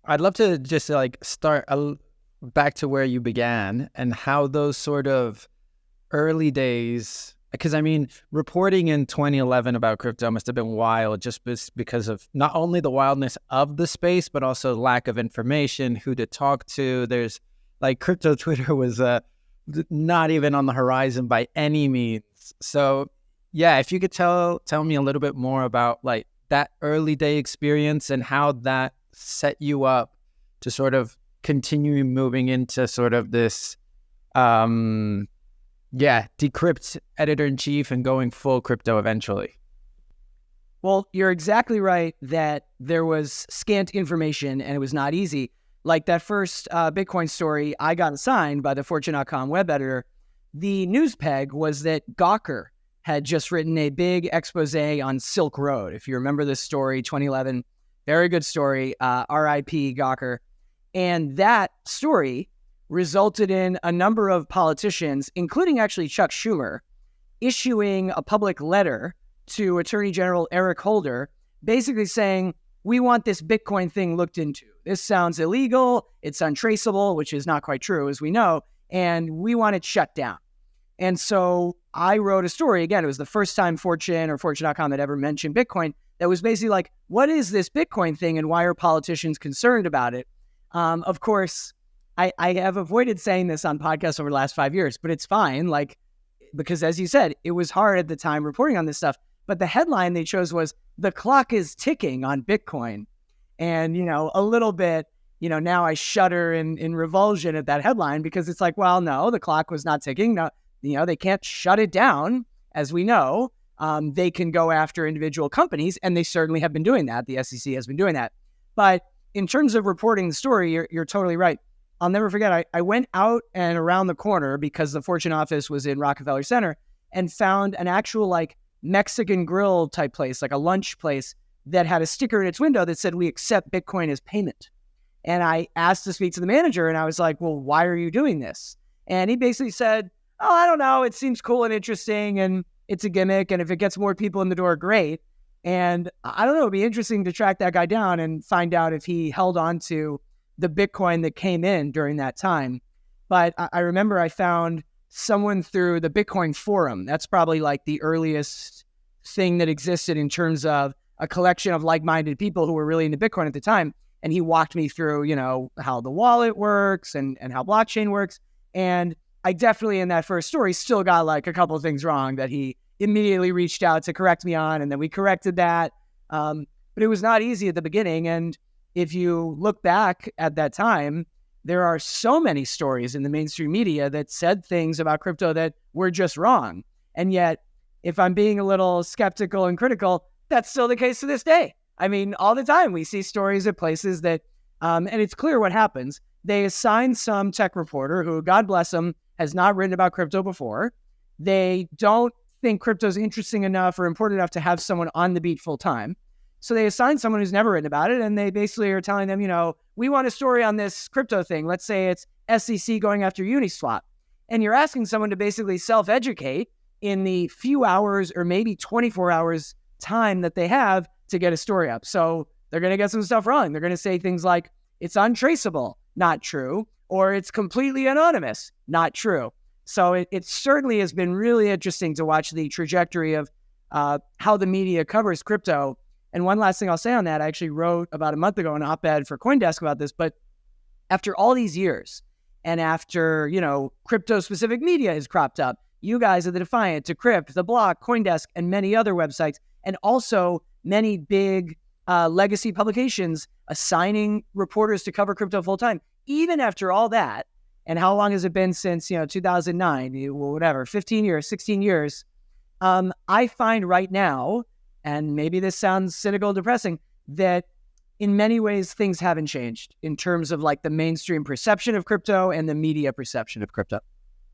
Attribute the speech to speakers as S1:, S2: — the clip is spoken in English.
S1: I'd love to just like start back to where you began and how those sort of early days, because I mean, reporting in 2011 about crypto must have been wild just because of not only the wildness of the space, but also lack of information, who to talk to. There's like crypto Twitter was not even on the horizon by any means. So yeah, if you could tell me a little bit more about like that early day experience and how that set you up to sort of continue moving into sort of this Decrypt editor-in-chief and going full crypto eventually.
S2: Well, you're exactly right that there was scant information and it was not easy. Like that first Bitcoin story I got assigned by the Fortune.com web editor, the news peg was that Gawker had just written a big expose on Silk Road. If you remember this story, 2011, very good story, RIP Gawker. And that story resulted in a number of politicians, including actually Chuck Schumer, issuing a public letter to Attorney General Eric Holder, basically saying, we want this Bitcoin thing looked into. This sounds illegal, it's untraceable, which is not quite true, as we know, and we want it shut down. And so I wrote a story, again, it was the first time Fortune or Fortune.com had ever mentioned Bitcoin, that was basically like, what is this Bitcoin thing and why are politicians concerned about it? Of course, I have avoided saying this on podcasts over the last 5 years, but it's fine, like, because as you said, it was hard at the time reporting on this stuff. But the headline they chose was, the clock is ticking on Bitcoin. And, a little bit, now I shudder in revulsion at that headline because it's like, well, no, the clock was not ticking. No, they can't shut it down, as we know. They can go after individual companies, and they certainly have been doing that. The SEC has been doing that. But in terms of reporting the story, you're totally right. I'll never forget, I went out and around the corner because the Fortune office was in Rockefeller Center and found an actual like Mexican grill type place, like a lunch place that had a sticker in its window that said, we accept Bitcoin as payment. And I asked to speak to the manager and I was like, well, why are you doing this? And he basically said, oh, I don't know. It seems cool and interesting and it's a gimmick. And if it gets more people in the door, great. And I don't know, it'd be interesting to track that guy down and find out if he held on to the Bitcoin that came in during that time. But I remember I found someone through the Bitcoin forum. That's probably like the earliest thing that existed in terms of a collection of like-minded people who were really into Bitcoin at the time. And he walked me through, how the wallet works and how blockchain works. And I definitely in that first story still got like a couple of things wrong that he immediately reached out to correct me on. And then we corrected that. But it was not easy at the beginning. And if you look back at that time, there are so many stories in the mainstream media that said things about crypto that were just wrong. And yet, if I'm being a little skeptical and critical, that's still the case to this day. I mean, all the time we see stories at places that, and it's clear what happens. They assign some tech reporter who, God bless them, has not written about crypto before. They don't think crypto is interesting enough or important enough to have someone on the beat full time. So they assign someone who's never written about it, and they basically are telling them, we want a story on this crypto thing. Let's say it's SEC going after Uniswap. And you're asking someone to basically self-educate in the few hours or maybe 24 hours time that they have to get a story up. So they're going to get some stuff wrong. They're going to say things like, it's untraceable, not true, or it's completely anonymous, not true. So it certainly has been really interesting to watch the trajectory of how the media covers crypto. And one last thing I'll say on that, I actually wrote about a month ago an op-ed for CoinDesk about this, but after all these years and after, crypto-specific media has cropped up, you guys at The Defiant, Decrypt, The Block, CoinDesk, and many other websites, and also many big legacy publications assigning reporters to cover crypto full-time. Even after all that, and how long has it been since, 2009, whatever, 15 years, 16 years, I find right now, and maybe this sounds cynical, depressing, that in many ways things haven't changed in terms of like the mainstream perception of crypto and the media perception of crypto.